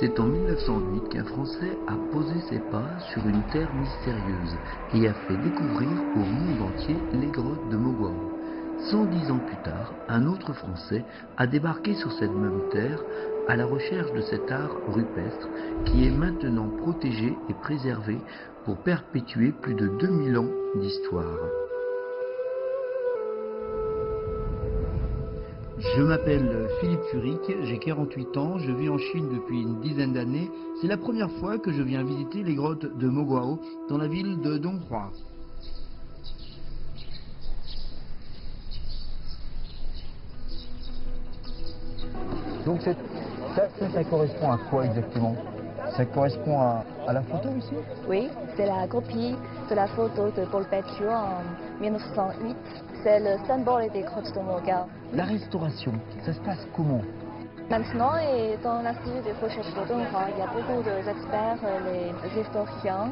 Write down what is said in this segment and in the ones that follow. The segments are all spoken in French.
C'est en 1908 qu'un Français a posé ses pas sur une terre mystérieuse et a fait découvrir au monde entier les grottes de Mogoao. 110 ans plus tard, un autre Français a débarqué sur cette même terre à la recherche de cet art rupestre qui est maintenant protégé et préservé pour perpétuer plus de 2000 ans d'histoire. Je m'appelle Philippe Furic, j'ai 48 ans, je vis en Chine depuis une dizaine d'années. C'est la première fois que je viens visiter les grottes de Mogoao dans la ville de Donghua. Donc ça correspond à quoi exactement? Ça correspond à la photo ici? Oui, c'est la copie de la photo de Paul Pétiot en 1908. C'est le symbole des grottes de Mogoao. La restauration, ça se passe comment? Maintenant, et dans l'Institut de recherche de Donghua, il y a beaucoup d'experts, les historiens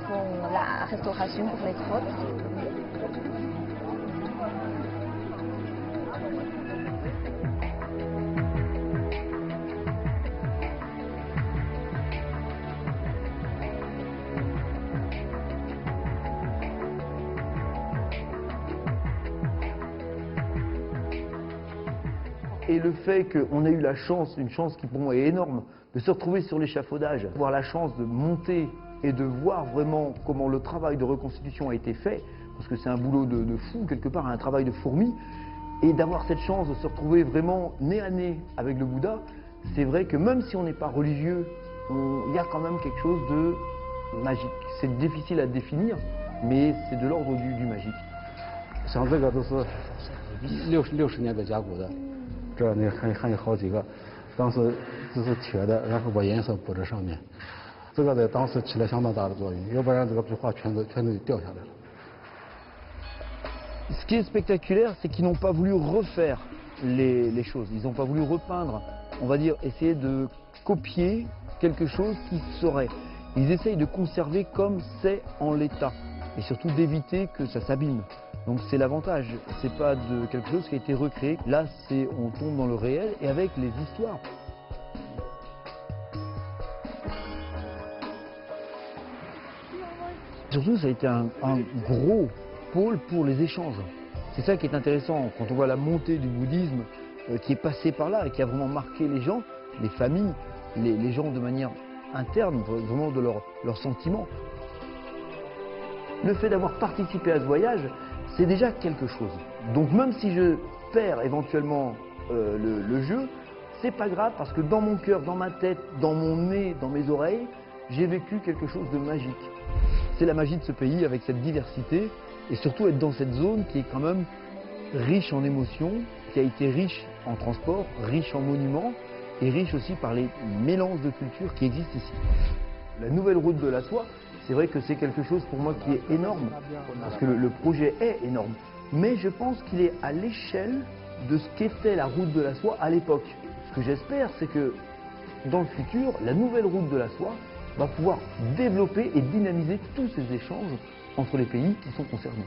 font la restauration pour les grottes. Et le fait qu'on ait eu la chance, une chance qui pour moi est énorme, de se retrouver sur l'échafaudage, avoir la chance de monter et de voir vraiment comment le travail de reconstitution a été fait, parce que c'est un boulot de fou, quelque part, un travail de fourmi, et d'avoir cette chance de se retrouver vraiment nez à nez avec le Bouddha, c'est vrai que même si on n'est pas religieux, il y a quand même quelque chose de magique. C'est difficile à définir, mais c'est de l'ordre du magique. 像这个都是60年的甲骨的，这那还有好几个，当时只是缺的，然后把颜色补在上面，这个在当时起了相当大的作用，要不然这个壁画全都掉下来了。 Ce qui est spectaculaire, c'est qu'ils n'ont pas voulu refaire les choses, ils n'ont pas voulu repeindre, on va dire, essayer de copier quelque chose qui serait. Ils essayent de conserver comme c'est en l'état, et surtout d'éviter que ça s'abîme. Donc c'est l'avantage, c'est pas de quelque chose qui a été recréé. Là, on tombe dans le réel et avec les histoires. Surtout, ça a été un gros pôle pour les échanges. C'est ça qui est intéressant quand on voit la montée du bouddhisme qui est passé par là et qui a vraiment marqué les gens, les familles, les gens de manière interne, vraiment de leurs sentiments. Le fait d'avoir participé à ce voyage, c'est déjà quelque chose. Donc même si je perds éventuellement le jeu, c'est pas grave parce que dans mon cœur, dans ma tête, dans mon nez, dans mes oreilles, j'ai vécu quelque chose de magique. C'est la magie de ce pays avec cette diversité et surtout être dans cette zone qui est quand même riche en émotions, qui a été riche en transport, riche en monuments et riche aussi par les mélanges de cultures qui existent ici. La nouvelle route de la soie, c'est vrai que c'est quelque chose pour moi qui est énorme, parce que le projet est énorme. Mais je pense qu'il est à l'échelle de ce qu'était la route de la soie à l'époque. Ce que j'espère, c'est que dans le futur, la nouvelle route de la soie va pouvoir développer et dynamiser tous ces échanges entre les pays qui sont concernés.